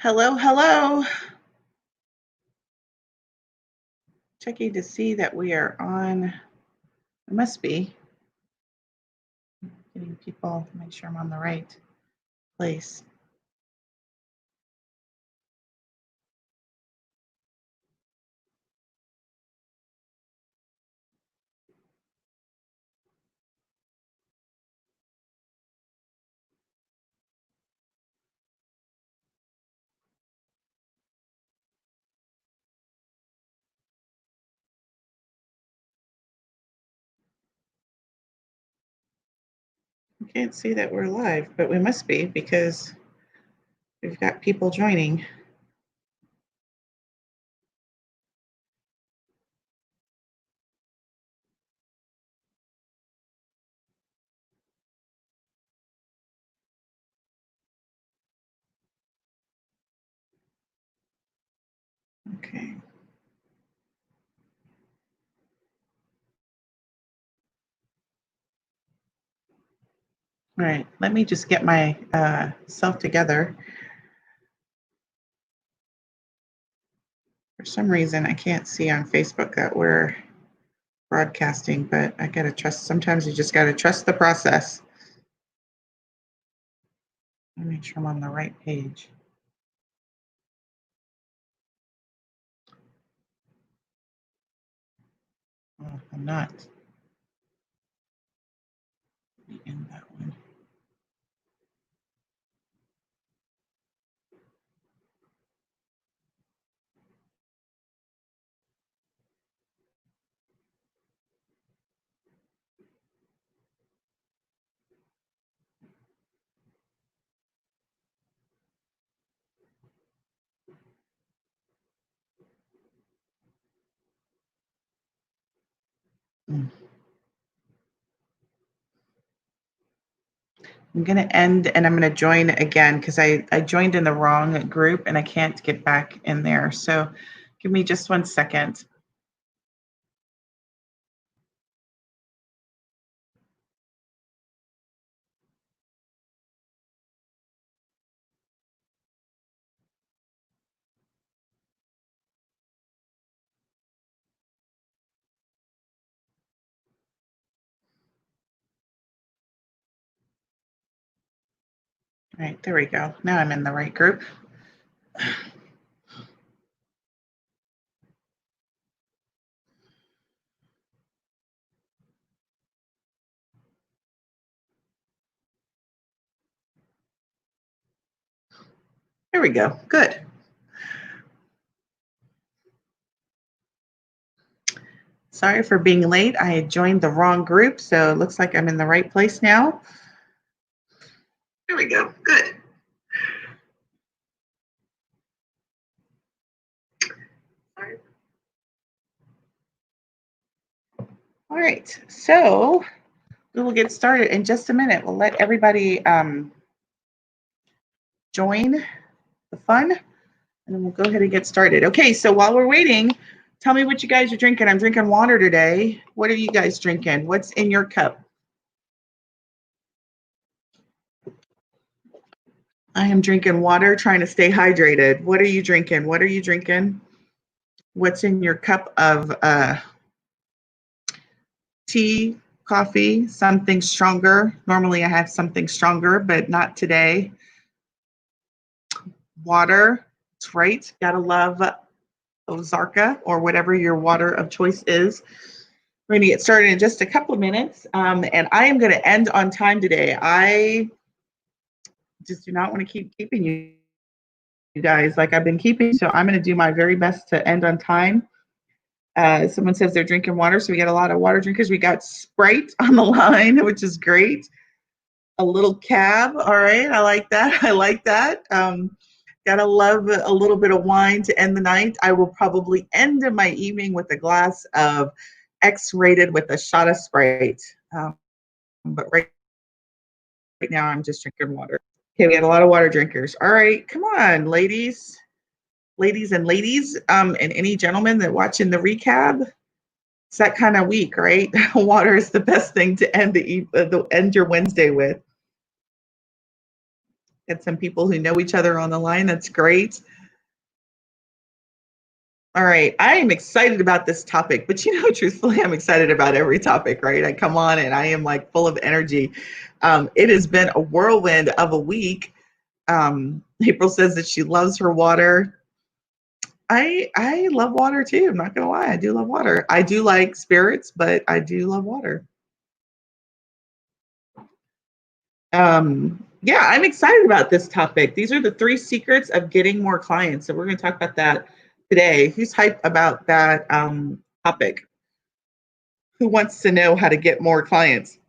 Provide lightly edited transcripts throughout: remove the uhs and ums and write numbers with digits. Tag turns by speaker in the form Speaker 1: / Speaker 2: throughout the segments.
Speaker 1: Hello, hello. Checking to see that we are on. It must be getting people, make sure I'm on the right place. I can't see that we're live, but we must be because we've got people joining. Okay. All right, let me just get my self together. For some reason, I can't see on Facebook that we're broadcasting, but I gotta trust. Sometimes you just gotta trust the process. Let me make sure I'm on the right page. Oh, I'm not. Let me end that one. Mm. I'm going to end and I'm going to join again because I joined in the wrong group and I can't get back in there. So give me just 1 second. All right, there we go. Now I'm in the right group. There we go. Good. Sorry for being late. I had joined the wrong group, so it looks like I'm in the right place now. There we go. Good. All right, so we will get started in just a minute. We'll let everybody join the fun, and then we'll go ahead and get started. Okay, so while we're waiting, tell me what you guys are drinking. I'm drinking water today. What are you guys drinking? What's in your cup? I am drinking water, trying to stay hydrated. What are you drinking? What are you drinking? What's in your cup of tea, coffee, something stronger? Normally I have something stronger, but not today. Water, that's right. Gotta love Ozarka or whatever your water of choice is. We're going to get started in just a couple of minutes, and I am going to end on time today. I just do not want to keep keeping you guys like I've been keeping, so I'm going to do my very best to end on time. Someone says they're drinking water, so we got a lot of water drinkers. We got Sprite on the line, which is great. A little cab, all right. I like that. I like that. Gotta love a little bit of wine to end the night. I will probably end my evening with a glass of X-rated with a shot of Sprite. But right now I'm just drinking water. Okay, we had a lot of water drinkers. All right, come on, ladies and ladies, and any gentlemen that watching the recap. It's that kind of week, right? Water is the best thing to end end your Wednesday with. Got some people who know each other on the line. That's great. All right. I am excited about this topic, but truthfully, I'm excited about every topic, right? I come on and I am like full of energy. It has been a whirlwind of a week. April says that she loves her water. I love water too. I'm not gonna lie. I do love water. I do like spirits, but I do love water. Yeah, I'm excited about this topic. These are the 3 secrets of getting more clients. So we're going to talk about that today. Who's hyped about that topic? Who wants to know how to get more clients?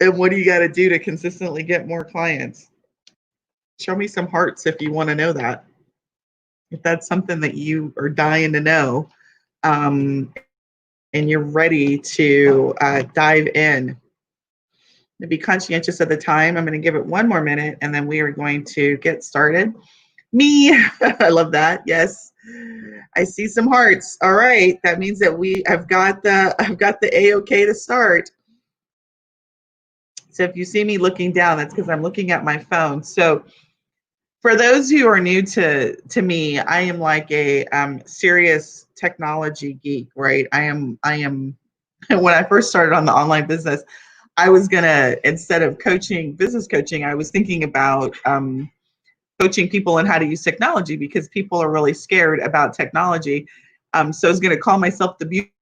Speaker 1: And what do you got to do to consistently get more clients? Show me some hearts if you want to know that. If that's something that you are dying to know, um, and you're ready to dive in. To be conscientious of the time, I'm going to give it 1 more minute, and then we are going to get started. Me, I love that. Yes, I see some hearts. All right, that means that I've got the A-OK to start. So if you see me looking down, that's because I'm looking at my phone. So for those who are new to me, I am like a serious technology geek, right? I am. When I first started on the online business, I was gonna, instead of business coaching, I was thinking about coaching people on how to use technology, because people are really scared about technology. So I was going to call myself the beauty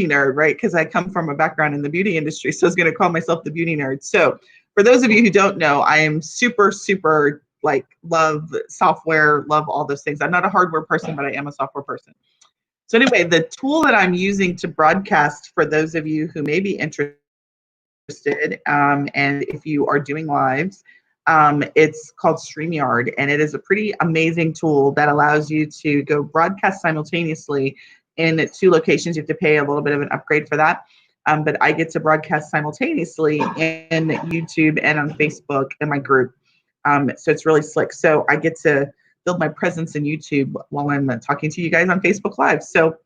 Speaker 1: nerd, right? Because I come from a background in the beauty industry. So I was going to call myself the beauty nerd. So for those of you who don't know, I am super, super like love software, love all those things. I'm not a hardware person, but I am a software person. So anyway, the tool that I'm using to broadcast, for those of you who may be interested, and if you are doing lives, it's called StreamYard, and it is a pretty amazing tool that allows you to go broadcast simultaneously in 2 locations. You have to pay a little bit of an upgrade for that. But I get to broadcast simultaneously in YouTube and on Facebook in my group. So it's really slick. So I get to build my presence in YouTube while I'm talking to you guys on Facebook Live. So,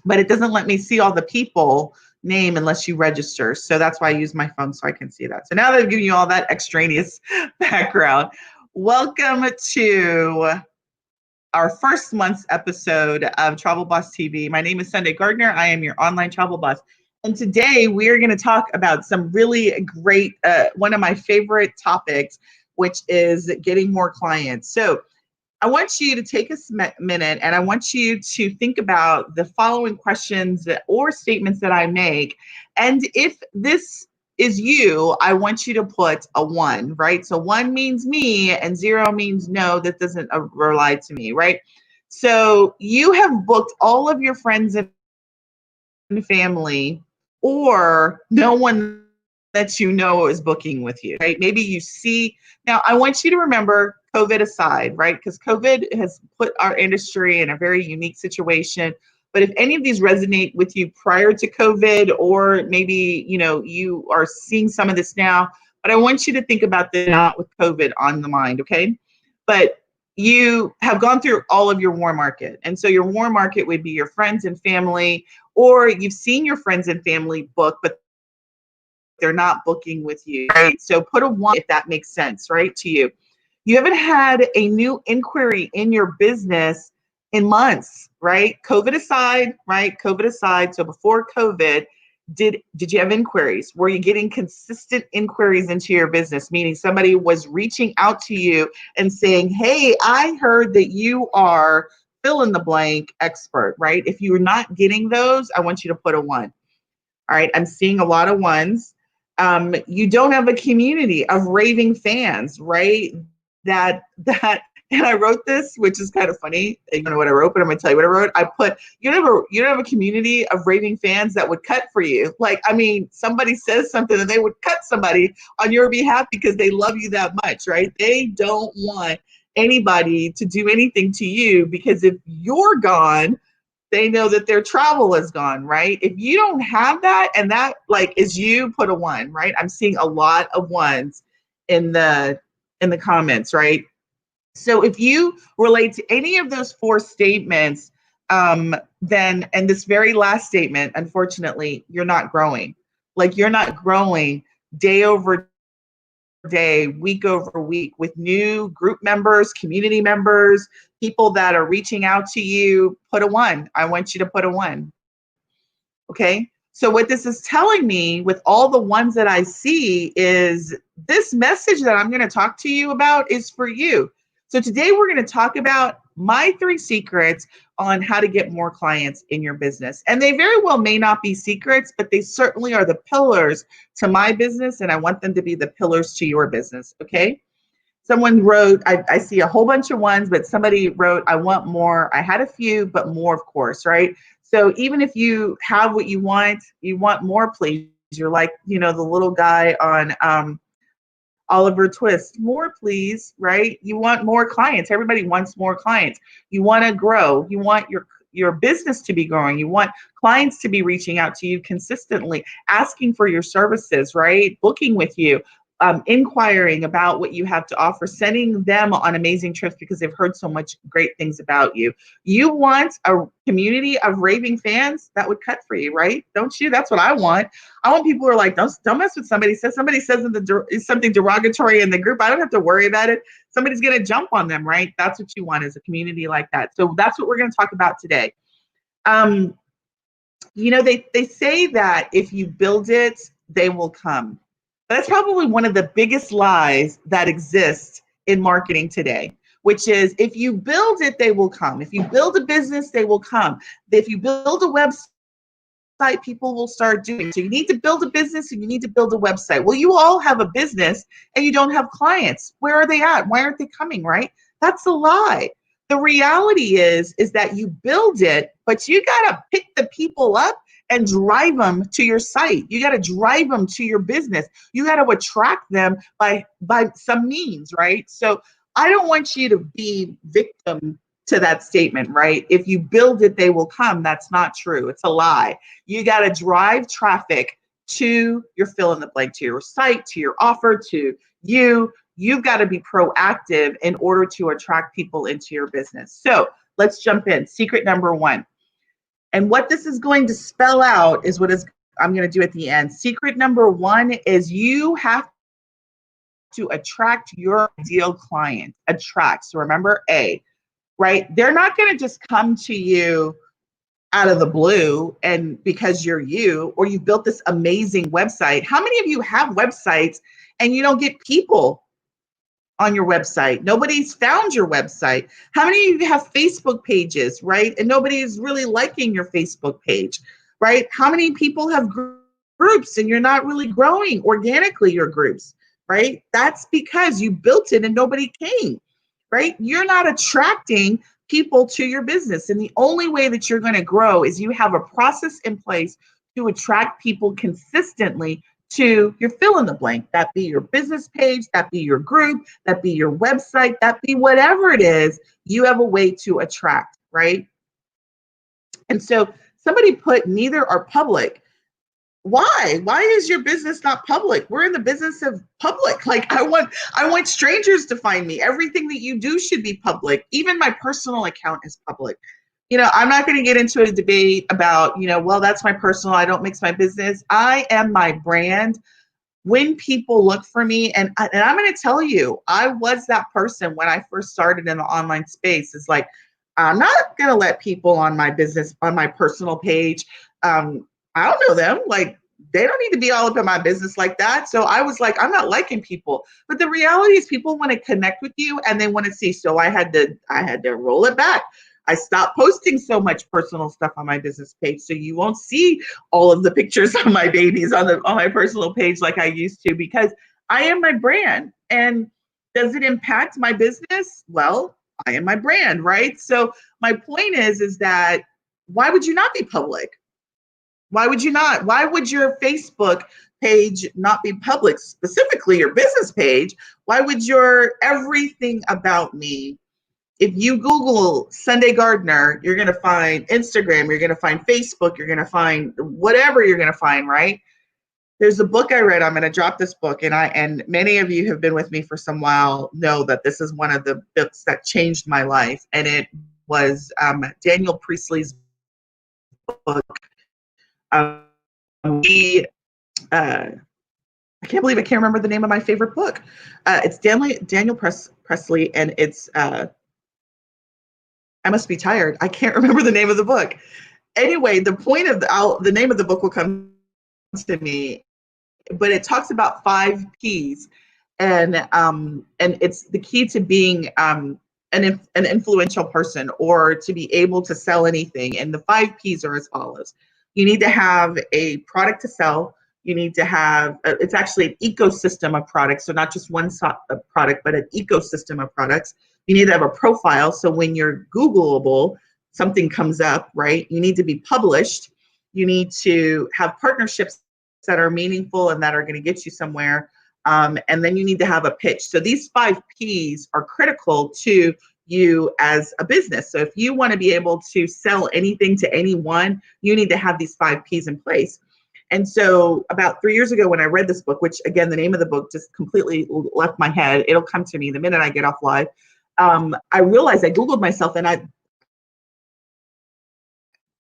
Speaker 1: but it doesn't let me see all the people name unless you register. So that's why I use my phone so I can see that. So now that I've given you all that extraneous background, welcome to our first month's episode of Travel Boss TV. My name is Sunday Gardner. I am your online travel boss. And today we are going to talk about some really great, one of my favorite topics, which is getting more clients. So I want you to take a minute, and I want you to think about the following questions or statements that I make. And if this is you, I want you to put a 1, right? So 1 means me and 0 means no, that doesn't rely to me, right? So you have booked all of your friends and family, or no one that you know is booking with you, right? Maybe you see. Now, I want you to remember, COVID aside, right? Because COVID has put our industry in a very unique situation. But if any of these resonate with you prior to COVID, or maybe, you are seeing some of this now, but I want you to think about this not with COVID on the mind, okay? But you have gone through all of your warm market. And so your warm market would be your friends and family, or you've seen your friends and family book, but they're not booking with you, right? So put a 1 if that makes sense, right, to you. You haven't had a new inquiry in your business in months, right? COVID aside, right? COVID aside. So before COVID, did you have inquiries? Were you getting consistent inquiries into your business? Meaning somebody was reaching out to you and saying, hey, I heard that you are fill in the blank expert, right? If you're not getting those, I want you to put a 1. All right, I'm seeing a lot of 1s. You don't have a community of raving fans, right? That and I wrote this, which is kind of funny. You don't know what I wrote, but I'm gonna tell you what I wrote. I put, you don't have a community of raving fans that would cut for you. Like, I mean, somebody says something and they would cut somebody on your behalf because they love you that much, right? They don't want anybody to do anything to you, because if you're gone, they know that their travel is gone, right? If you don't have that, and that like is you, put a 1, right? I'm seeing a lot of 1s in the comments, right? So if you relate to any of those 4 statements, then, and this very last statement, unfortunately, you're not growing. Like, you're not growing day over day, week over week, with new group members, community members, people that are reaching out to you, put a 1. I want you to put a 1. Okay. So what this is telling me with all the ones that I see is this message that I'm going to talk to you about is for you. So today we're going to talk about my 3 secrets on how to get more clients in your business. And they very well may not be secrets, but they certainly are the pillars to my business. And I want them to be the pillars to your business. Okay. Someone wrote, I see a whole bunch of ones, but somebody wrote, I want more. I had a few, but more, of course, right? So even if you have what you want more, please. You're like, the little guy on Oliver Twist, more, please, right? You want more clients. Everybody wants more clients. You want to grow. You want your business to be growing. You want clients to be reaching out to you consistently, asking for your services, right? Booking with you, inquiring about what you have to offer, sending them on amazing trips because they've heard so much great things about you. You want a community of raving fans that would cut for you, right? Don't you? That's what I want. I want people who are like, don't mess with somebody. Somebody says something derogatory in the group, I don't have to worry about it. Somebody's going to jump on them, right? That's what you want, is a community like that. So that's what we're going to talk about today. They say that if you build it, they will come. That's probably one of the biggest lies that exists in marketing today, which is if you build it, they will come. If you build a business, they will come. If you build a website, people will start doing. So you need to build a business and you need to build a website. Well, you all have a business and you don't have clients. Where are they at? Why aren't they coming, right? That's a lie. The reality is that you build it, but you got to pick the people up and drive them to your site. You got to drive them to your business. You got to attract them by some means, right? So I don't want you to be victim to that statement, right? If you build it, they will come. That's not true. It's a lie. You got to drive traffic to your fill in the blank, to your site, to your offer, to you. You've got to be proactive in order to attract people into your business. So let's jump in. Secret number 1. And what this is going to spell out is I'm going to do at the end. Secret number 1 is you have to attract your ideal client. Attract. So remember A, right? They're not going to just come to you out of the blue and because you're you, or you've built this amazing website. How many of you have websites and you don't get people on your website? Nobody's found your website. How many of you have Facebook pages, right? And nobody is really liking your Facebook page, right? How many people have groups and you're not really growing organically your groups, right? That's because you built it and nobody came, right? You're not attracting people to your business. And the only way that you're going to grow is you have a process in place to attract people consistently to your fill in the blank. That be your business page, that be your group, that be your website, that be whatever it is, you have a way to attract, right? And so somebody put neither are public. Why? Why is your business not public? We're in the business of public. Like I want strangers to find me. Everything that you do should be public. Even my personal account is public. I'm not going to get into a debate about, well, that's my personal, I don't mix my business. I am my brand. When people look for me, and I'm going to tell you, I was that person when I first started in the online space. It's like, I'm not going to let people on my business, on my personal page. I don't know them. Like, they don't need to be all up in my business like that. So I was like, I'm not liking people. But the reality is people want to connect with you and they want to see. So I had to roll it back. I stopped posting so much personal stuff on my business page. So you won't see all of the pictures of my babies on my personal page like I used to, because I am my brand. And does it impact my business? Well, I am my brand, right? So my point is that why would you not be public? Why would you not? Why would your Facebook page not be public, specifically your business page? Why would your everything about me? If you Google Sunday Gardener, you're going to find Instagram, you're going to find Facebook, you're going to find whatever you're going to find, right? There's a book I read. I'm going to drop this book, and many of you have been with me for some while know that this is one of the books that changed my life, and it was Daniel Priestley's book. He I can't believe I can't remember the name of my favorite book. It's Daniel Presley, and it's I must be tired. I can't remember the name of the book. Anyway, the point of the name of the book will come to me, but it talks about 5 Ps, and it's the key to being an influential person or to be able to sell anything. And the 5 Ps are as follows: you need to have a product to sell. You need to have it's actually an ecosystem of products, so not just one product, but an ecosystem of products. You need to have a profile, so when you're Googleable, something comes up, right? You need to be published. You need to have partnerships that are meaningful and that are going to get you somewhere. And then you need to have a pitch. So these 5 Ps are critical to you as a business. So if you want to be able to sell anything to anyone, you need to have these 5 Ps in place. And so about 3 years ago when I read this book, which again, the name of the book just completely left my head. It'll come to me the minute I get off live. I realized I Googled myself and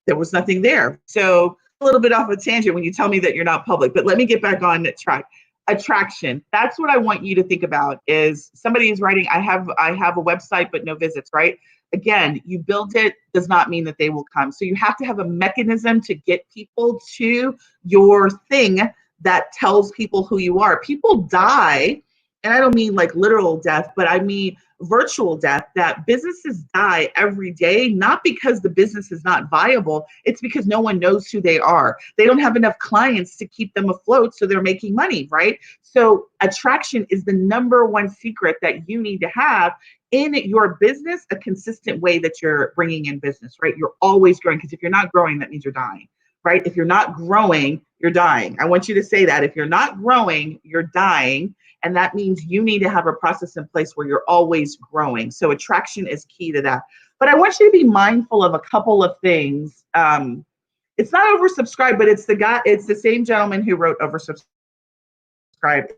Speaker 1: there was nothing there. So a little bit off a tangent when you tell me that you're not public, but let me get back on track. Attraction. That's what I want you to think about. Is somebody is writing, I have a website, but no visits, right? Again, you build it does not mean that they will come. So you have to have a mechanism to get people to your thing that tells people who you are. People die, and I don't mean like literal death, but I mean virtual death, that businesses die every day, not because the business is not viable, it's because no one knows who they are. They don't have enough clients to keep them afloat, so they're making money, right? So attraction is the number one secret that you need to have in your business, a consistent way that you're bringing in business, right? You're always growing, because if you're not growing, that means you're dying, right? If you're not growing, you're dying. I want you to say that. If you're not growing, you're dying. And that means you need to have a process in place where you're always growing. So attraction is key to that. But I want you to be mindful of a couple of things. It's not oversubscribed, but it's the same gentleman who wrote Oversubscribed.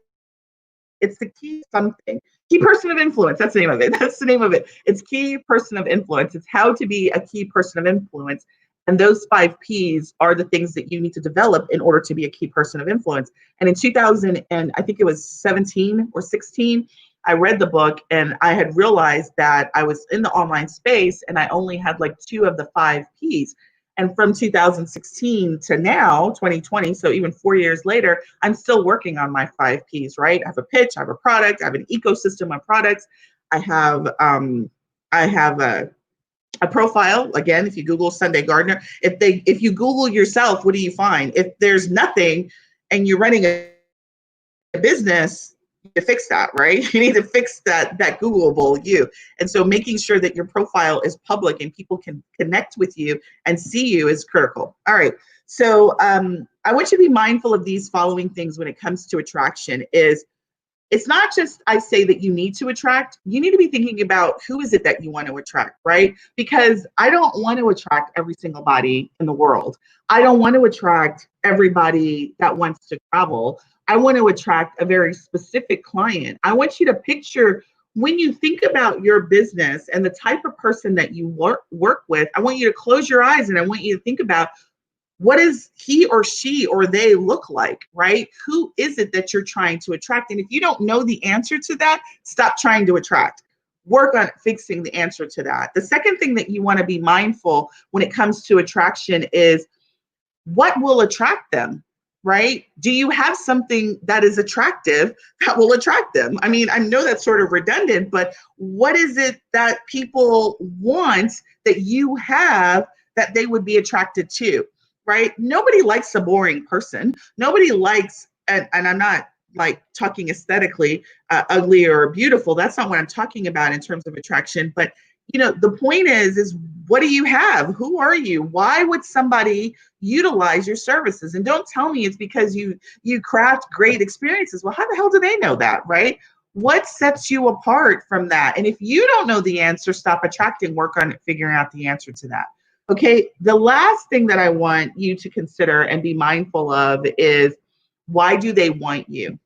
Speaker 1: It's the key something. Key person of influence. That's the name of it. That's the name of it. It's key person of influence. It's how to be a key person of influence. And those 5 Ps are the things that you need to develop in order to be a key person of influence. And in 2000, and I think it was 17 or 16, I read the book and I had realized that I was in the online space and I only had like 2 of the 5 Ps. And from 2016 to now, 2020, so even 4 years later, I'm still working on my 5 Ps, right? I have a pitch, I have a product, I have an ecosystem of products. I have a profile. Again, if you Google Sunday Gardener, if you Google yourself, what do you find? If there's nothing and you're running a business, you need to fix that, right? You need to fix that Googleable you. And so making sure that your profile is public and people can connect with you and see you is critical. All right. So I want you to be mindful of these following things when it comes to attraction. It's not just I say that you need to attract, you need to be thinking about who is it that you want to attract, right? Because I don't want to attract every single body in the world. I don't want to attract everybody that wants to travel. I want to attract a very specific client. I want you to picture when you think about your business and the type of person that you work with, I want you to close your eyes and I want you to think about what does he or she or they look like, right? Who is it that you're trying to attract? And if you don't know the answer to that, stop trying to attract. Work on fixing the answer to that. The second thing that you want to be mindful when it comes to attraction is what will attract them, right? Do you have something that is attractive that will attract them? I mean, I know that's sort of redundant, but what is it that people want that you have that they would be attracted to? Right? Nobody likes a boring person. Nobody likes, and I'm not like talking aesthetically, ugly or beautiful. That's not what I'm talking about in terms of attraction. But the point is what do you have? Who are you? Why would somebody utilize your services? And don't tell me it's because you craft great experiences. Well, how the hell do they know that, right? What sets you apart from that? And if you don't know the answer, stop attracting. Work on figuring out the answer to that. Okay, the last thing that I want you to consider and be mindful of is why do they want you?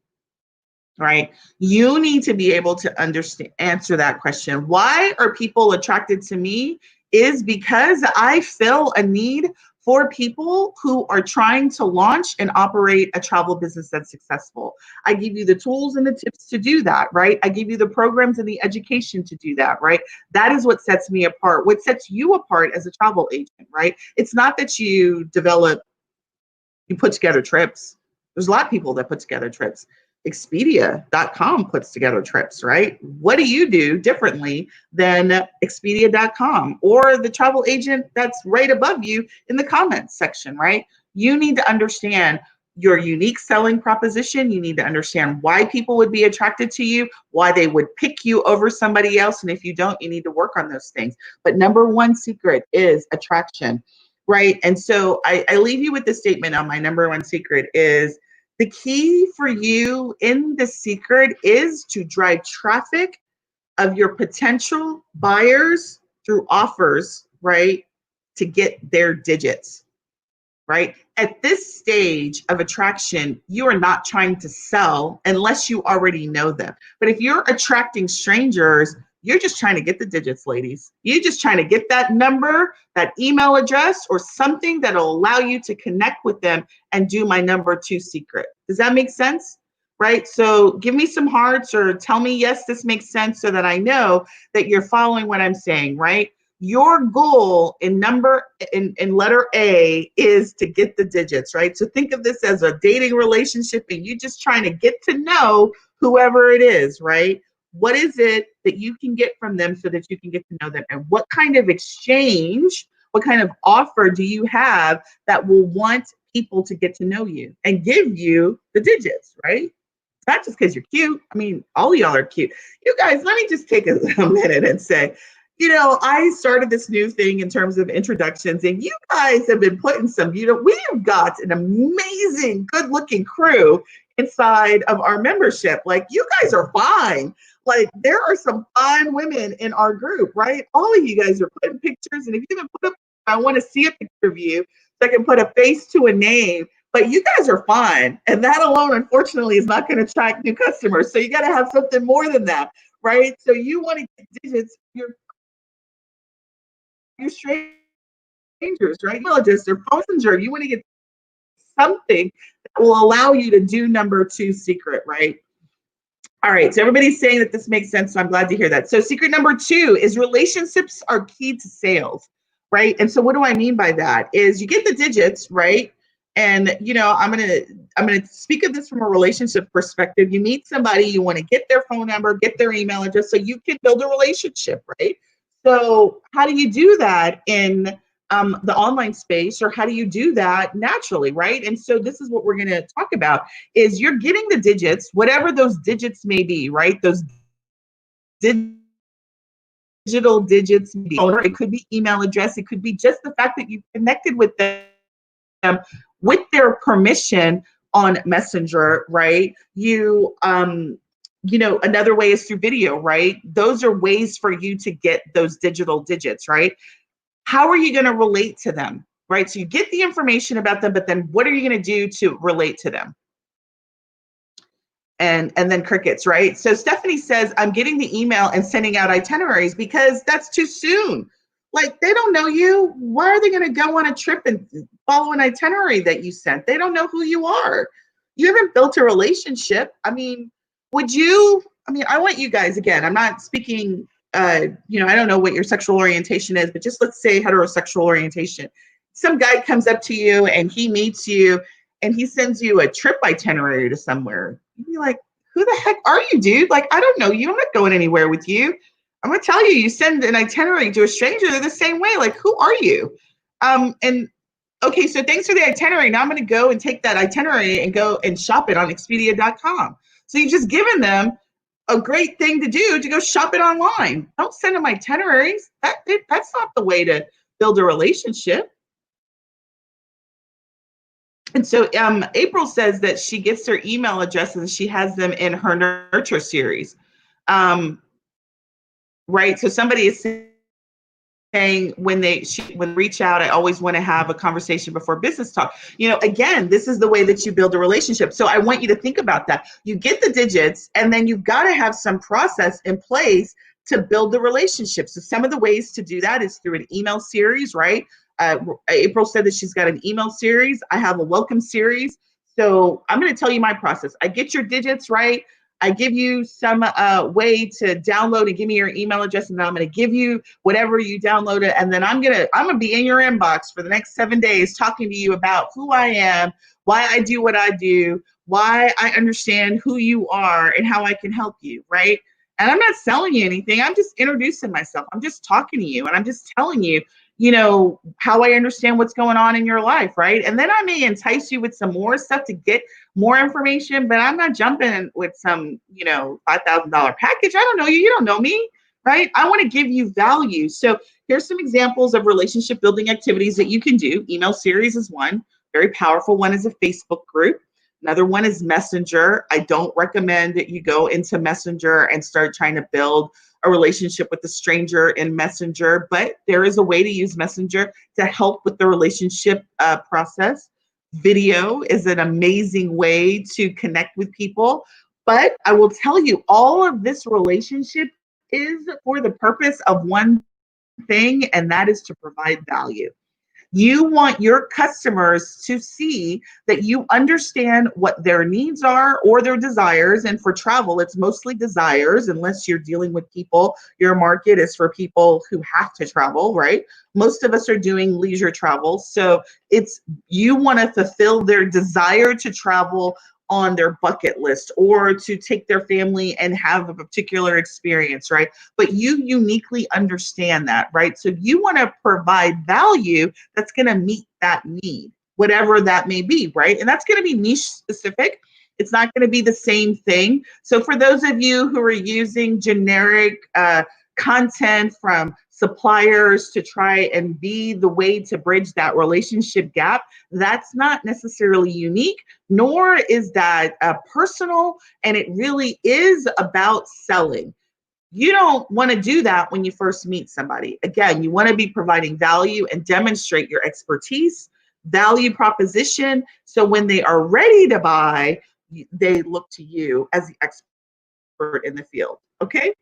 Speaker 1: Right? You need to be able to answer that question. Why are people attracted to me? Is because I fill a need for people who are trying to launch and operate a travel business that's successful. I give you the tools and the tips to do that, right? I give you the programs and the education to do that, right? That is what sets me apart. What sets you apart as a travel agent, right? It's not that you put together trips. There's a lot of people that put together trips. Expedia.com puts together trips, right? What do you do differently than Expedia.com or the travel agent that's right above you in the comments section, right? You need to understand your unique selling proposition. You need to understand why people would be attracted to you, why they would pick you over somebody else. And if you don't, you need to work on those things. But number one secret is attraction, right? And so I leave you with this statement on my number one secret is the key for you in the secret is to drive traffic of your potential buyers through offers, right? To get their digits, right? At this stage of attraction, you are not trying to sell unless you already know them. But if you're attracting strangers, you're just trying to get the digits, ladies. You're just trying to get that number, that email address, or something that'll allow you to connect with them and do my number two secret. Does that make sense? Right? So give me some hearts or tell me, yes, this makes sense so that I know that you're following what I'm saying, right? Your goal in letter A is to get the digits, right? So think of this as a dating relationship and you just trying to get to know whoever it is, right? What is it that you can get from them so that you can get to know them? And what kind of exchange, what kind of offer do you have that will want people to get to know you and give you the digits, right? Not just because you're cute. I mean, all of y'all are cute. You guys, let me just take a minute and say, I started this new thing in terms of introductions, and you guys have been putting we've got an amazing, good looking crew inside of our membership. Like, you guys are fine. Like, there are some fine women in our group, right? All of you guys are putting pictures, and if you even put up, I want to see a picture of you so I can put a face to a name. But you guys are fine. And that alone, unfortunately, is not going to attract new customers. So you got to have something more than that, right? So you want to get digits, your strangers, right? Email address or phone messenger. You want to get something that will allow you to do number two secret, right? All right, so everybody's saying that this makes sense, so I'm glad to hear that. So secret number two is relationships are key to sales, right? And so what do I mean by that is you get the digits, right? And I'm gonna speak of this from a relationship perspective. You meet somebody, you want to get their phone number, get their email address, so you can build a relationship, right? So how do you do that in the online space, or how do you do that naturally, right? And so this is what we're going to talk about is you're getting the digits, whatever those digits may be, right? Those digital digits, it could be email address, it could be just the fact that you connected with them with their permission on Messenger, right? Another way is through video, right? Those are ways for you to get those digital digits, right? How are you going to relate to them, right? So you get the information about them, but then what are you going to do to relate to them? And then crickets, right? So Stephanie says, I'm getting the email and sending out itineraries because that's too soon. Like, they don't know you. Why are they going to go on a trip and follow an itinerary that you sent? They don't know who you are. You haven't built a relationship. I mean, I want you guys, again, I'm not speaking, I don't know what your sexual orientation is, but just let's say heterosexual orientation. Some guy comes up to you and he meets you and he sends you a trip itinerary to somewhere. You'd be like, who the heck are you, dude? Like, I don't know you. I'm not going anywhere with you. I'm going to tell you, you send an itinerary to a stranger, they're the same way. Like, who are you? And okay, so thanks for the itinerary. Now I'm going to go and take that itinerary and go and shop it on Expedia.com. So you've just given them a great thing to do to go shop it online. Don't send them itineraries. That's not the way to build a relationship. And so April says that she gets their email addresses and she has them in her nurture series. Right. So somebody is saying when they reach out, I always want to have a conversation before business talk. Again, this is the way that you build a relationship. So I want you to think about that. You get the digits and then you've got to have some process in place to build the relationship. So some of the ways to do that is through an email series, right? April said that she's got an email series. I have a welcome series. So I'm going to tell you my process. I get your digits right. I give you some way to download and give me your email address, and then I'm going to give you whatever you downloaded, and then I'm gonna be in your inbox for the next 7 days talking to you about who I am, why I do what I do, why I understand who you are, and how I can help you, right? And I'm not selling you anything. I'm just introducing myself. I'm just talking to you, and I'm just telling you, how I understand what's going on in your life, right? And then I may entice you with some more stuff to get more information, but I'm not jumping with some, $5,000 package. I don't know you. You don't know me, right? I want to give you value. So here's some examples of relationship building activities that you can do. Email series is one. Very powerful one is a Facebook group. Another one is Messenger. I don't recommend that you go into Messenger and start trying to build a relationship with a stranger in Messenger, but there is a way to use Messenger to help with the relationship process. Video is an amazing way to connect with people, but I will tell you, all of this relationship is for the purpose of one thing, and that is to provide value. You want your customers to see that you understand what their needs are or their desires. And for travel, it's mostly desires, unless you're dealing with people. Your market is for people who have to travel, right? Most of us are doing leisure travel. So you want to fulfill their desire to travel on their bucket list, or to take their family and have a particular experience, right? But you uniquely understand that, right? So you want to provide value that's going to meet that need, whatever that may be, right? And that's going to be niche specific. It's not going to be the same thing. So for those of you who are using generic content from suppliers to try and be the way to bridge that relationship gap, that's not necessarily unique, nor is that personal, and it really is about selling. You don't want to do that when you first meet somebody. Again, you want to be providing value and demonstrate your expertise, value proposition, so when they are ready to buy, they look to you as the expert in the field. Okay?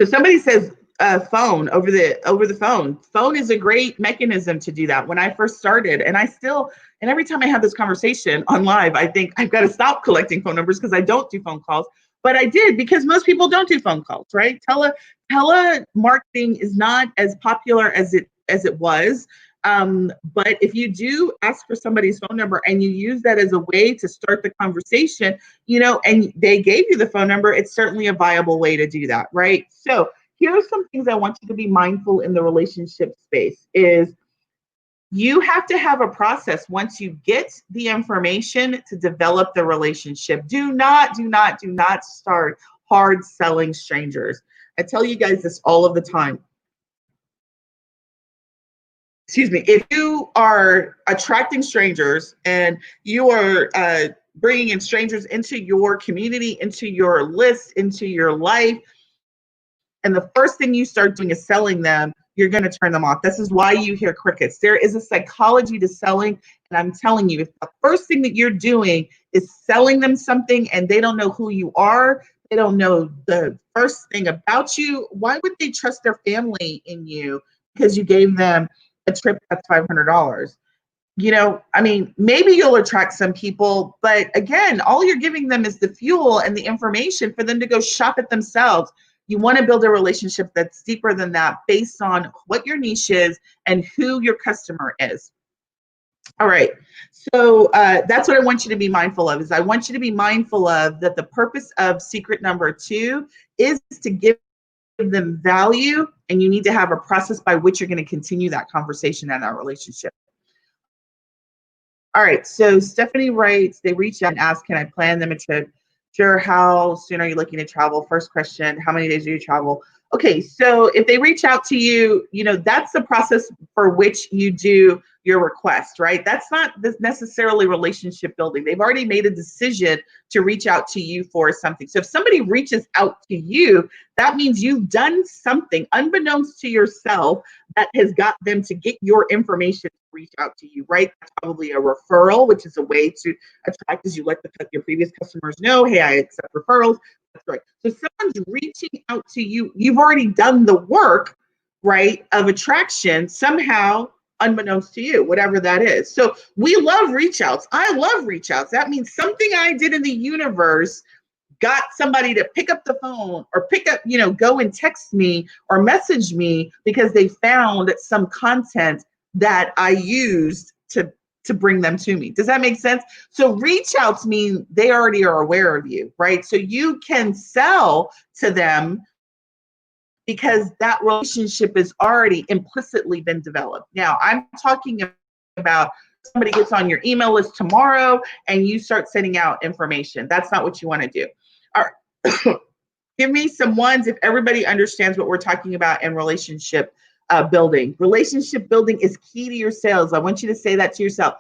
Speaker 1: So somebody says phone over the phone. Phone is a great mechanism to do that. When I first started, and every time I have this conversation on live, I think I've got to stop collecting phone numbers because I don't do phone calls. But I did, because most people don't do phone calls, right? Telemarketing is not as popular as it was. But if you do ask for somebody's phone number and you use that as a way to start the conversation, and they gave you the phone number, it's certainly a viable way to do that, right? So here are some things I want you to be mindful in the relationship space is you have to have a process once you get the information to develop the relationship. Do not start hard selling strangers. I tell you guys this all of the time. Excuse me, if you are attracting strangers and you are bringing in strangers into your community, into your list, into your life, and the first thing you start doing is selling them, you're going to turn them off. This is why you hear crickets. There is a psychology to selling. And I'm telling you, if the first thing that you're doing is selling them something and they don't know who you are, they don't know the first thing about you, why would they trust their family in you because you gave them a trip that's $500? Maybe you'll attract some people, but again, all you're giving them is the fuel and the information for them to go shop it themselves. You want to build a relationship that's deeper than that, based on what your niche is and who your customer is. All right. So that's what I want you to be mindful of. Is I want you to be mindful of that the purpose of secret number 2 is to give them value, and you need to have a process by which you're going to continue that conversation and that relationship. All right, so Stephanie writes, they reach out and ask, can I plan them a trip? Sure, how soon are you looking to travel? First question, how many days do you travel? Okay, so if they reach out to you, that's the process for which you do your request, right? That's not necessarily relationship building. They've already made a decision to reach out to you for something. So if somebody reaches out to you, that means you've done something unbeknownst to yourself that has got them to get your information to reach out to you, right? That's probably a referral, which is a way to attract, as you let your previous customers know, hey, I accept referrals. That's right. So someone's reaching out to you. You've already done the work right, of attraction somehow unbeknownst to you, whatever that is. So we love reach outs. I love reach outs. That means something I did in the universe got somebody to pick up the phone or pick up, go and text me or message me because they found some content that I used to bring them to me. Does that make sense? So reach outs mean they already are aware of you, right? So you can sell to them because that relationship has already implicitly been developed. Now, I'm talking about somebody gets on your email list tomorrow and you start sending out information. That's not what you want to do. All right. Give me some ones if everybody understands what we're talking about in relationship building. Relationship building is key to your sales. I want you to say that to yourself.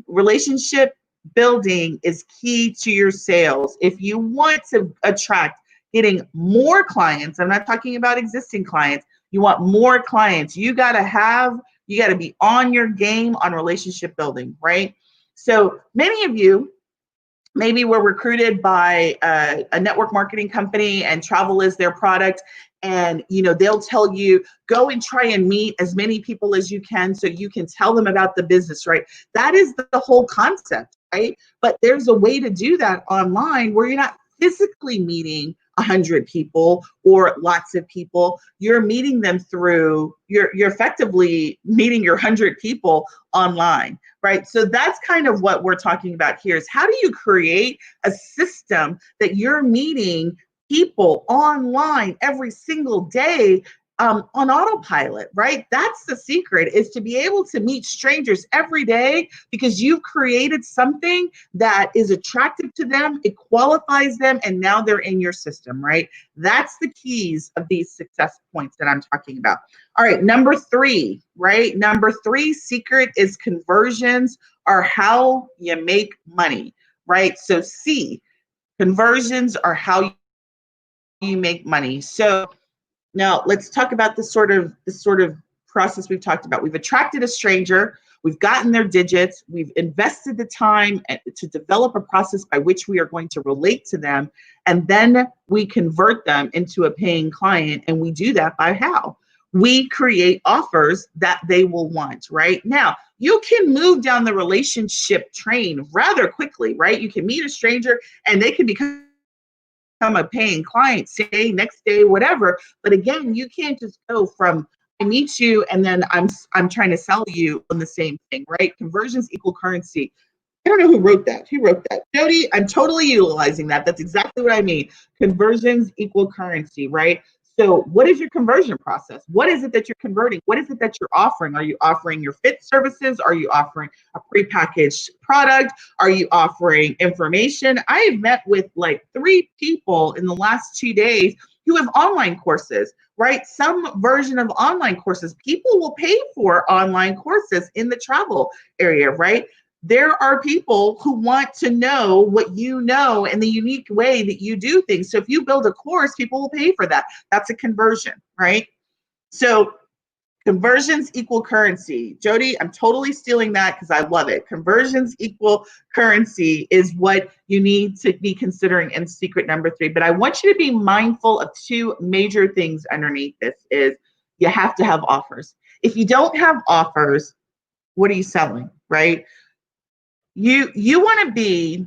Speaker 1: Relationship building is key to your sales. If you want to attract getting more clients, I'm not talking about existing clients, you want more clients, you got to be on your game on relationship building, right? So many of you maybe were recruited by a network marketing company and travel is their product. And, they'll tell you, go and try and meet as many people as you can so you can tell them about the business, right? That is the whole concept, right? But there's a way to do that online where you're not physically meeting 100 people or lots of people. You're meeting them you're effectively meeting your 100 people online, right? So that's kind of what we're talking about here is how do you create a system that you're meeting people online every single day on autopilot, right? That's the secret, is to be able to meet strangers every day because you've created something that is attractive to them, it qualifies them, and now they're in your system, right? That's the keys of these success points that I'm talking about. All right, number 3, right? Number 3 secret is conversions are how you make money, right? So C, conversions are how you make money. So now let's talk about this sort of process we've talked about. We've attracted a stranger, we've gotten their digits, we've invested the time to develop a process by which we are going to relate to them, and then we convert them into a paying client. And we do that by how? We create offers that they will want, right? Now, you can move down the relationship train rather quickly, right? You can meet a stranger and they can become a paying client, say next day, whatever. But again, you can't just go from I meet you and then I'm trying to sell you on the same thing, right? Conversions equal currency. I don't know who wrote that. Who wrote that? Jody, I'm totally utilizing that. That's exactly what I mean. Conversions equal currency, right? So what is your conversion process? What is it that you're converting? What is it that you're offering? Are you offering your fit services? Are you offering a prepackaged product? Are you offering information? I have met with like 3 people in the last 2 days who have online courses, right? Some version of online courses. People will pay for online courses in the travel area, right? There are people who want to know what you know and the unique way that you do things. So if you build a course, people will pay for that. That's a conversion, right? So conversions equal currency. Jody, I'm totally stealing that because I love it. Conversions equal currency is what you need to be considering in secret number 3. But I want you to be mindful of 2 major things underneath this is you have to have offers. If you don't have offers, what are you selling, right? You want to be,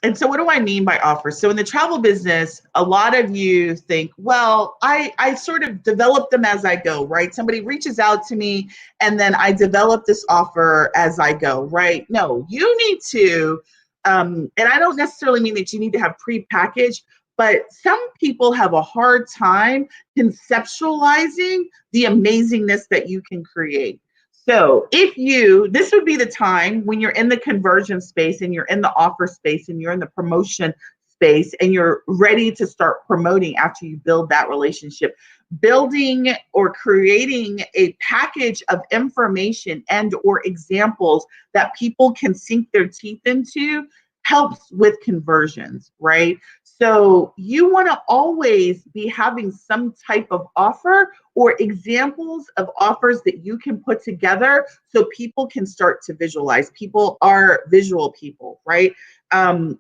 Speaker 1: and so what do I mean by offers? So in the travel business, a lot of you think, well, I sort of develop them as I go, right? Somebody reaches out to me and then I develop this offer as I go, right? No, you need to, and I don't necessarily mean that you need to have prepackaged, but some people have a hard time conceptualizing the amazingness that you can create. So this would be the time when you're in the conversion space and you're in the offer space and you're in the promotion space and you're ready to start promoting after you build that relationship. Building or creating a package of information and or examples that people can sink their teeth into helps with conversions, right? So you want to always be having some type of offer or examples of offers that you can put together so people can start to visualize. People are visual people, right? I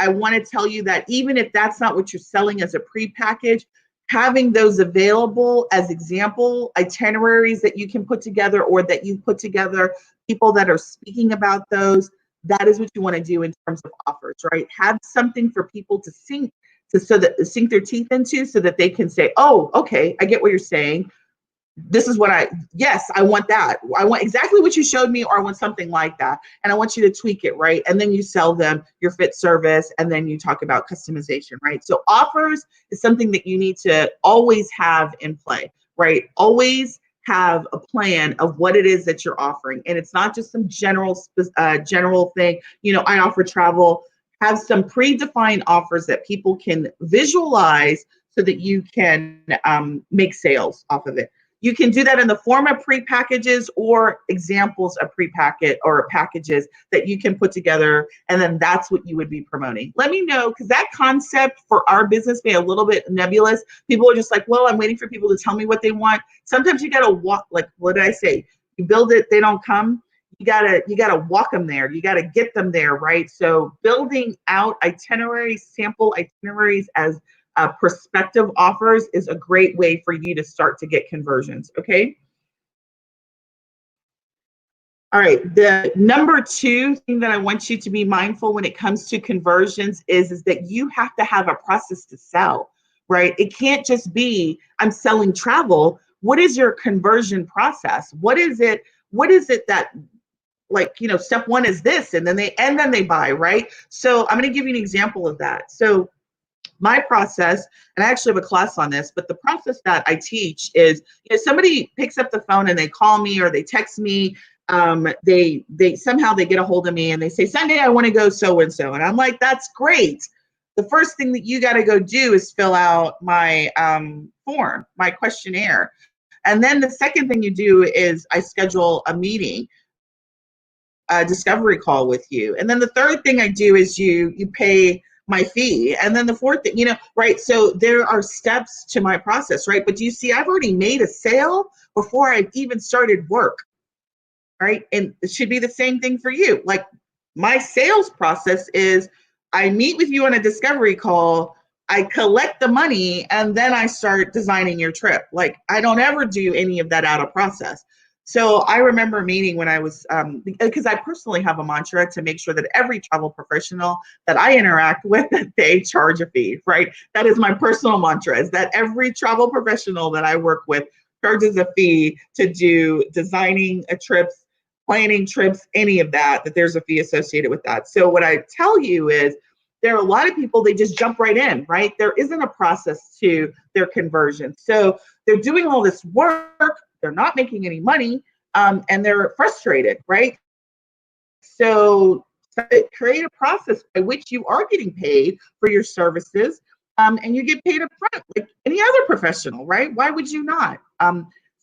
Speaker 1: want to tell you that even if that's not what you're selling as a prepackaged, having those available as example itineraries that you can put together or that you put together, people that are speaking about those, that is what you want to do in terms of offers, right? Have something for people to sink sink their teeth into so that they can say, oh, okay, I get what you're saying. This is what yes, I want that. I want exactly what you showed me, or I want something like that. And I want you to tweak it, right? And then you sell them your fit service, and then you talk about customization, right? So offers is something that you need to always have in play, right? Always have a plan of what it is that you're offering. And it's not just some general thing. I offer travel. Have some predefined offers that people can visualize so that you can make sales off of it. You can do that in the form of pre-packages or examples of pre-packet or packages that you can put together, and then that's what you would be promoting. Let me know, because that concept for our business may be a little bit nebulous. People are just like, well, I'm waiting for people to tell me what they want. Sometimes you gotta walk, like, what did I say? You build it, they don't come. You gotta walk them there. You gotta get them there, right? So building out itineraries, sample itineraries as prospective offers is a great way for you to start to get conversions, okay? All right, the number two thing that I want you to be mindful when it comes to conversions is that you have to have a process to sell, right? It can't just be, I'm selling travel. What is your conversion process? What is it that, like, step one is this, and then they buy, right? So I'm going to give you an example of that. So my process, and I actually have a class on this, but the process that I teach is, somebody picks up the phone and they call me or they text me. They somehow they get a hold of me and they say, Sunday, I want to go so and so. And I'm like, that's great. The first thing that you got to go do is fill out my form, my questionnaire. And then the second thing you do is I schedule a meeting, a discovery call with you. And then the third thing I do is you pay my fee. And then the fourth thing, right? So there are steps to my process, right? But do you see, I've already made a sale before I've even started work, right? And it should be the same thing for you. Like, my sales process is I meet with you on a discovery call, I collect the money, and then I start designing your trip. Like, I don't ever do any of that out of process. So I remember meeting when I was, because I personally have a mantra to make sure that every travel professional that I interact with, that they charge a fee, right? That is my personal mantra, is that every travel professional that I work with charges a fee to do designing a trips, planning trips, any of that, that there's a fee associated with that. So what I tell you is, there are a lot of people, they just jump right in, right? There isn't a process to their conversion. So they're doing all this work, they're not making any money, and they're frustrated, right? So create a process by which you are getting paid for your services, and you get paid up front like any other professional, right? Why would you not?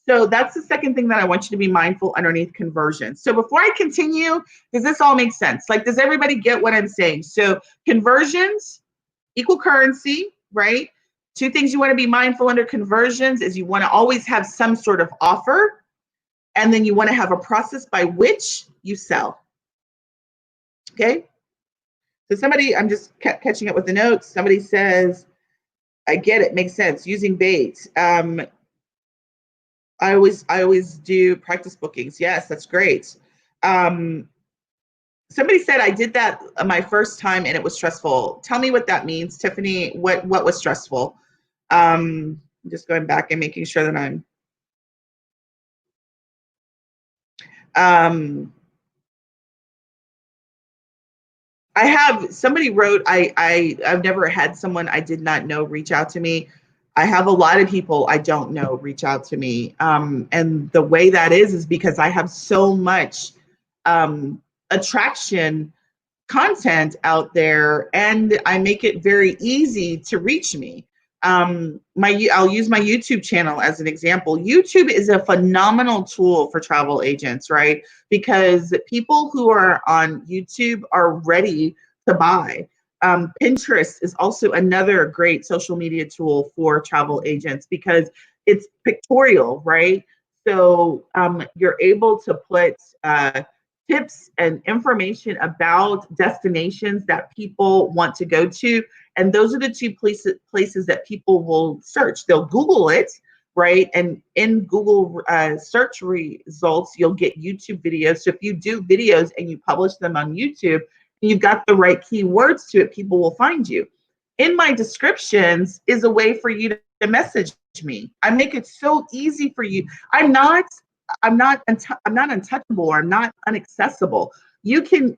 Speaker 1: So that's the second thing that I want you to be mindful underneath conversion. So before I continue, does this all make sense? Like, does everybody get what I'm saying? So conversions equal currency, right? Two things you want to be mindful under conversions is you want to always have some sort of offer, and then you want to have a process by which you sell. Okay? So somebody, I'm just catching up with the notes. Somebody says, I get it, makes sense. Using bait. I always do practice bookings. Yes, that's great. Somebody said I did that my first time and it was stressful. Tell me what that means, Tiffany. What was stressful? I'm just going back and making sure that I'm. I have, somebody wrote, I've never had someone I did not know reach out to me. I have a lot of people I don't know reach out to me. And the way that is because I have so much attraction content out there, and I make it very easy to reach me. I'll use my YouTube channel as an example. YouTube is a phenomenal tool for travel agents, right? Because people who are on YouTube are ready to buy. Pinterest is also another great social media tool for travel agents because it's pictorial, right? So you're able to put tips and information about destinations that people want to go to. And those are the two places that people will search. They'll Google it, right? And in Google search results, you'll get YouTube videos. So if you do videos and you publish them on YouTube, and you've got the right keywords to it, people will find you. In my descriptions is a way for you to message me. I make it so easy for you. I'm not untouchable, or I'm not inaccessible. You can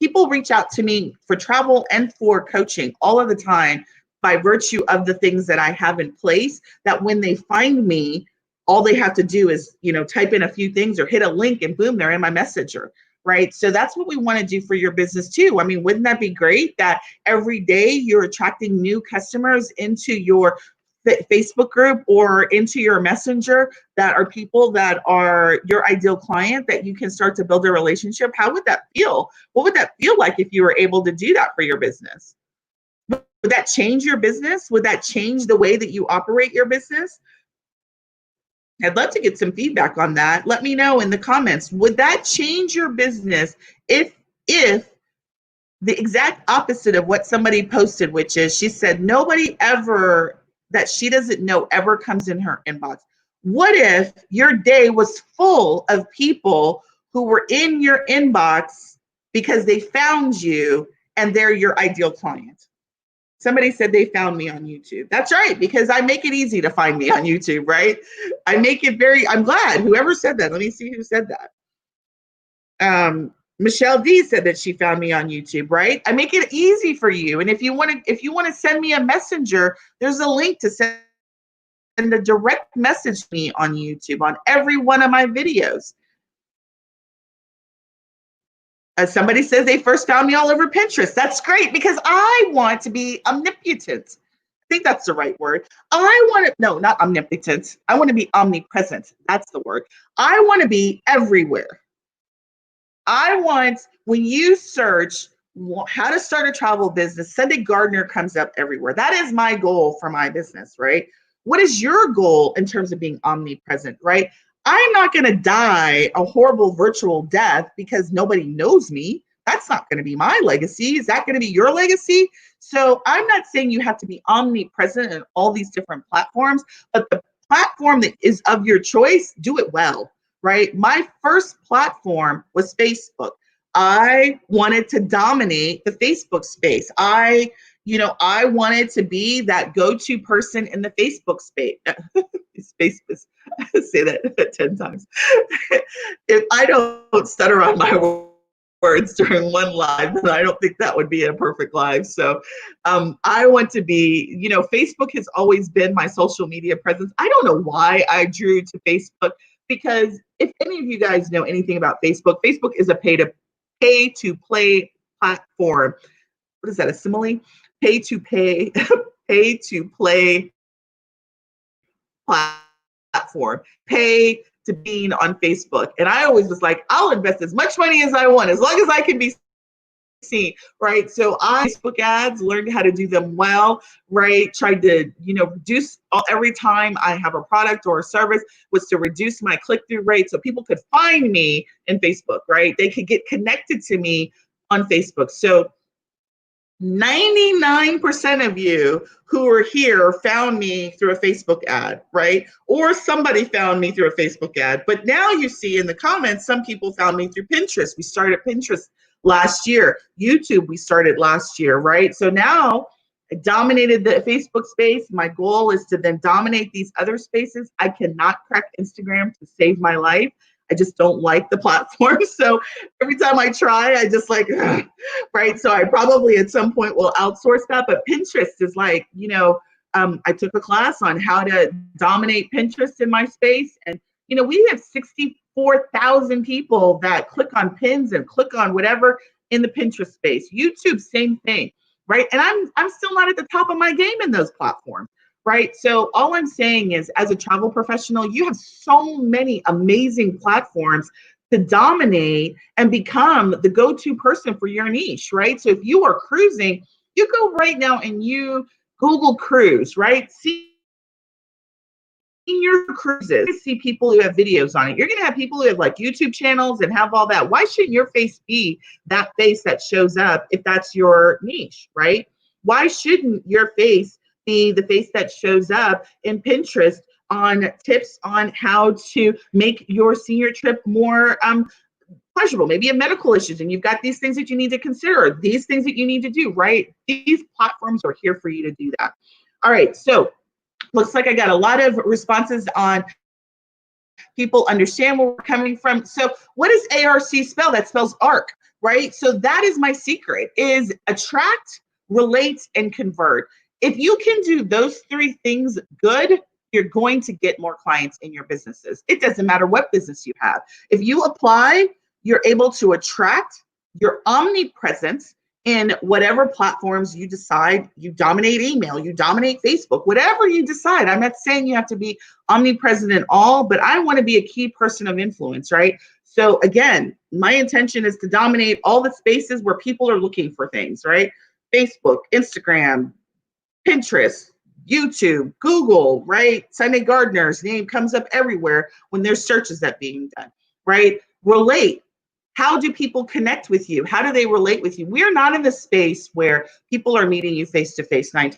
Speaker 1: people reach out to me for travel and for coaching all of the time by virtue of the things that I have in place, that when they find me, all they have to do is, type in a few things or hit a link, and boom, they're in my messenger, right? So that's what we want to do for your business too. I mean, wouldn't that be great that every day you're attracting new customers into your Facebook group or into your messenger that are people that are your ideal client, that you can start to build a relationship? How would that feel? What would that feel like if you were able to do that for your business? Would that change your business? Would that change the way that you operate your business? I'd love to get some feedback on that. Let me know in the comments. Would that change your business if the exact opposite of what somebody posted, which is she said nobody ever that she doesn't know ever comes in her inbox? What if your day was full of people who were in your inbox because they found you and they're your ideal client? Somebody said they found me on YouTube. That's right, because I make it easy to find me on YouTube, right? I make it I'm glad whoever said that. Let me see who said that. Michelle D said that she found me on YouTube, right? I make it easy for you. And if you want to send me a messenger, there's a link to send a direct message to me on YouTube on every one of my videos. Somebody says they first found me all over Pinterest. That's great, because I want to be omnipotent. I think that's the right word. No, not omnipotent. I want to be omnipresent. That's the word. I want to be everywhere. When you search how to start a travel business, Sunday Gardener comes up everywhere. That is my goal for my business, right? What is your goal in terms of being omnipresent, right? I'm not going to die a horrible virtual death because nobody knows me. That's not going to be my legacy. Is that going to be your legacy? So I'm not saying you have to be omnipresent in all these different platforms, but the platform that is of your choice, do it well, right? My first platform was Facebook. I wanted to dominate the Facebook space. I wanted to be that go-to person in the Facebook space. Say that 10 times. If I don't stutter on my words during one live, then I don't think that would be a perfect live. So I want to be, Facebook has always been my social media presence. I don't know why I drew to Facebook, because if any of you guys know anything about Facebook, Facebook is a pay to play platform. What is that, a simile? Pay to play platform. Pay to be on Facebook. And I always was like, I'll invest as much money as I want, as long as I can be seen, right? So I Facebook ads, learned how to do them well, right? Tried to, reduce every time I have a product or a service, was to reduce my click-through rate so people could find me in Facebook, right? They could get connected to me on Facebook. So 99% of you who are here found me through a Facebook ad, right? Or somebody found me through a Facebook ad. But now you see in the comments, some people found me through Pinterest. We started Pinterest last year. YouTube, we started last year, right? So now I dominated the Facebook space. My goal is to then dominate these other spaces. I cannot crack Instagram to save my life. I just don't like the platform. So every time I try, I just like, ugh, right? So I probably at some point will outsource that. But Pinterest is like, I took a class on how to dominate Pinterest in my space. And, we have 64,000 people that click on pins and click on whatever in the Pinterest space. YouTube, same thing, right? And I'm still not at the top of my game in those platforms. Right. So all I'm saying is, as a travel professional, you have so many amazing platforms to dominate and become the go-to person for your niche. Right. So if you are cruising, you go right now and you Google cruise, right? See your cruises, you see people who have videos on it. You're going to have people who have like YouTube channels and have all that. Why shouldn't your face be that face that shows up if that's your niche, right? Why shouldn't your face be the face that shows up in Pinterest on tips on how to make your senior trip more pleasurable? Maybe you have medical issues and you've got these things that you need to consider, these things that you need to do, right? These platforms are here for you to do that. All right, so looks like I got a lot of responses on people understand where we're coming from. So what does ARC spell? That spells ARC, right? So that is my secret, is attract, relate, and convert. If you can do those three things good, you're going to get more clients in your businesses. It doesn't matter what business you have. If you apply, you're able to attract, you're omnipresent in whatever platforms you decide. You dominate email, you dominate Facebook, whatever you decide. I'm not saying you have to be omnipresent in all, but I want to be a key person of influence, right? So again, my intention is to dominate all the spaces where people are looking for things, right? Facebook, Instagram, Pinterest, YouTube, Google, right? Sunday Gardener's name comes up everywhere when there's searches that being done, right? Relate. How do people connect with you? How do they relate with you? We're not in the space where people are meeting you face to face 9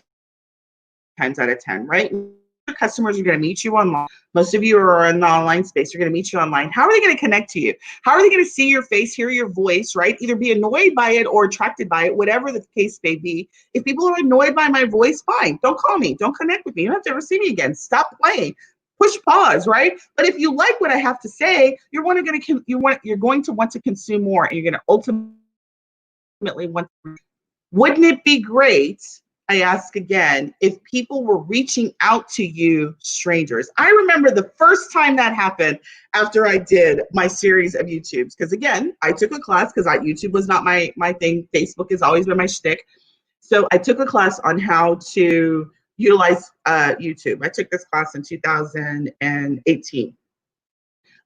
Speaker 1: times out of 10, right? Your customers are going to meet you online. Most of you are in the online space. They're going to meet you online. How are they going to connect to you? How are they going to see your face, hear your voice, right? Either be annoyed by it or attracted by it, whatever the case may be. If people are annoyed by my voice, fine. Don't call me. Don't connect with me. You don't have to ever see me again. Stop playing. Push pause, right? But if you like what I have to say, you're going to want to consume more, and you're going to ultimately want to. Wouldn't it be great, I ask again, if people were reaching out to you, strangers? I remember the first time that happened after I did my series of YouTubes, because again, I took a class because YouTube was not my thing. Facebook has always been my shtick. So I took a class on how to utilize YouTube. I took this class in 2018.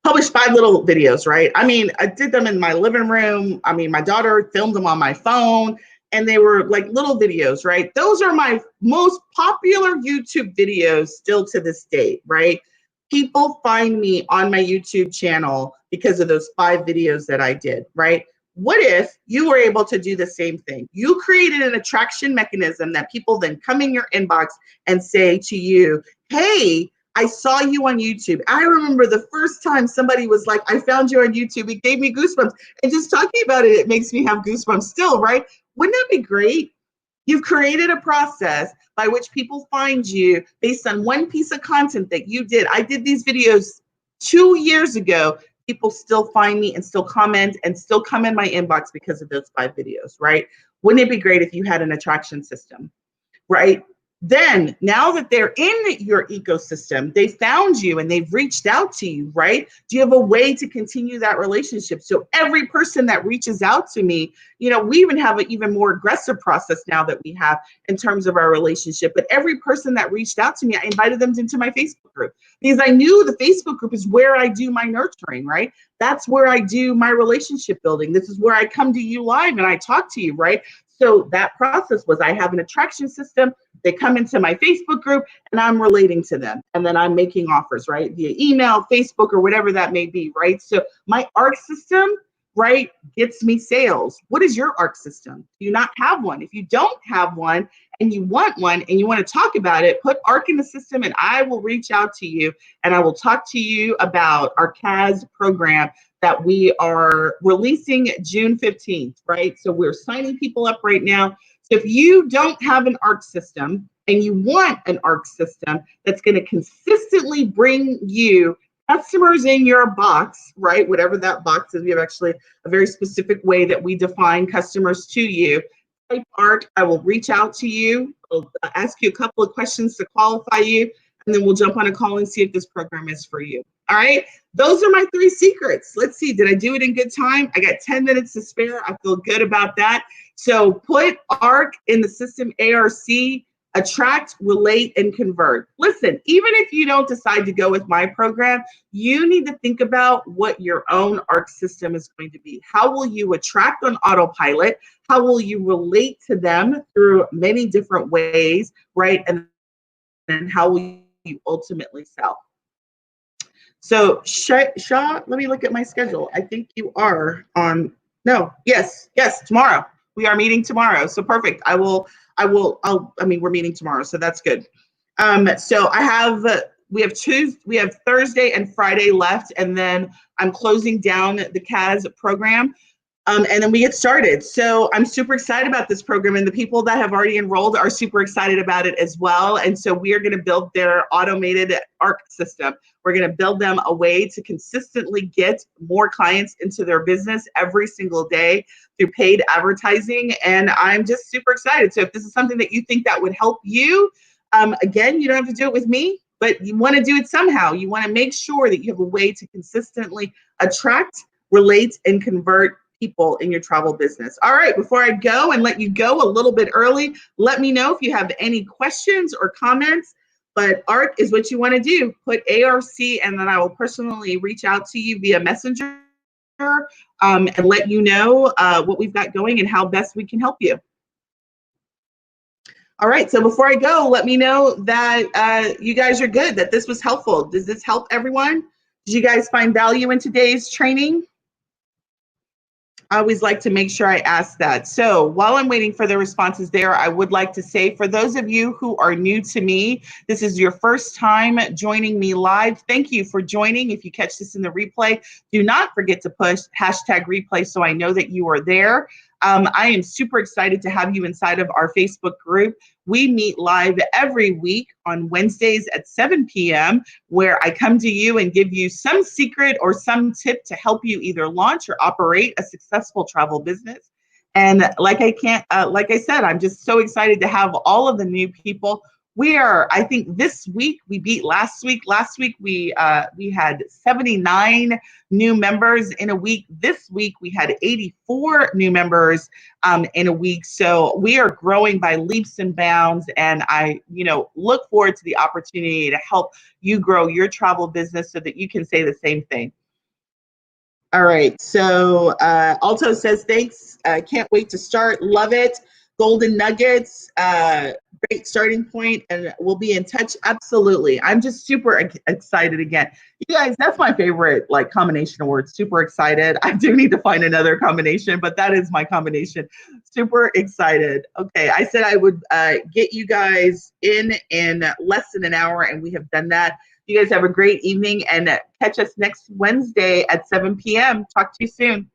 Speaker 1: Published 5 little videos, right? I mean, I did them in my living room. I mean, my daughter filmed them on my phone, and they were like little videos, right? Those are my most popular YouTube videos still to this date, right? People find me on my YouTube channel because of those 5 videos that I did, right? What if you were able to do the same thing? You created an attraction mechanism that people then come in your inbox and say to you, hey, I saw you on YouTube. I remember the first time somebody was like, I found you on YouTube. It gave me goosebumps. And just talking about it, it makes me have goosebumps still, right? Wouldn't that be great? You've created a process by which people find you based on one piece of content that you did. I did these videos 2 years ago. People still find me and still comment and still come in my inbox because of those 5 videos, right? Wouldn't it be great if you had an attraction system, right? Then, now that they're in your ecosystem, they found you and they've reached out to you, right? Do you have a way to continue that relationship? So every person that reaches out to me, we even have an even more aggressive process now that we have in terms of our relationship. But every person that reached out to me, I invited them into my Facebook group because I knew the Facebook group is where I do my nurturing, right? That's where I do my relationship building. This is where I come to you live and I talk to you, right? So that process was, I have an attraction system. They come into my Facebook group and I'm relating to them. And then I'm making offers, right? Via email, Facebook, or whatever that may be, right? So my ARC system, right, gets me sales. What is your ARC system? Do you not have one? If you don't have one and you want one and you want to talk about it, put ARC in the system and I will reach out to you and I will talk to you about our CAS program that we are releasing June 15th, right? So we're signing people up right now. So if you don't have an ARC system and you want an ARC system that's going to consistently bring you customers in your box, right? Whatever that box is, we have actually a very specific way that we define customers to you. Type ARC, I will reach out to you. I'll ask you a couple of questions to qualify you, and then we'll jump on a call and see if this program is for you. All right, those are my 3 secrets. Let's see, did I do it in good time? I got 10 minutes to spare. I feel good about that. So put ARC in the system, ARC, attract, relate, and convert. Listen, even if you don't decide to go with my program, you need to think about what your own ARC system is going to be. How will you attract on autopilot? How will you relate to them through many different ways, right? And then how will you ultimately sell? So Shaw, let me look at my schedule. I think you are on. No, yes, tomorrow. We are meeting tomorrow. So perfect. I mean, we're meeting tomorrow, so that's good. So we have Thursday and Friday left, and then I'm closing down the CAS program. And then we get started. So I'm super excited about this program, and the people that have already enrolled are super excited about it as well. And so we are going to build their automated ARC system. We're going to build them a way to consistently get more clients into their business every single day through paid advertising. And I'm just super excited. So if this is something that you think that would help you, again, you don't have to do it with me, but you want to do it somehow. You want to make sure that you have a way to consistently attract, relate, and convert people in your travel business. All right, before I go and let you go a little bit early, let me know if you have any questions or comments. But ARC is what you want to do. Put ARC, and then I will personally reach out to you via Messenger and let you know what we've got going and how best we can help you. All right, so before I go, let me know that you guys are good, that this was helpful. Does this help everyone? Did you guys find value in today's training? I always like to make sure I ask that. So while I'm waiting for the responses there, I would like to say, for those of you who are new to me, this is your first time joining me live. Thank you for joining. If you catch this in the replay, do not forget to push #replay so I know that you are there. I am super excited to have you inside of our Facebook group. We meet live every week on Wednesdays at 7 p.m., where I come to you and give you some secret or some tip to help you either launch or operate a successful travel business. And like I said, I'm just so excited to have all of the new people. I think this week we beat last week. Last week we had 79 new members in a week. This week we had 84 new members in a week. So we are growing by leaps and bounds, and I look forward to the opportunity to help you grow your travel business so that you can say the same thing. All right, so Alto says, thanks. Can't wait to start. Love it. Golden nuggets, great starting point, and we'll be in touch. Absolutely. I'm just super excited again. You guys, that's my favorite combination of words. Super excited. I do need to find another combination, but that is my combination. Super excited. Okay, I said I would get you guys in less than an hour, and we have done that. You guys have a great evening, and catch us next Wednesday at 7 p.m. Talk to you soon.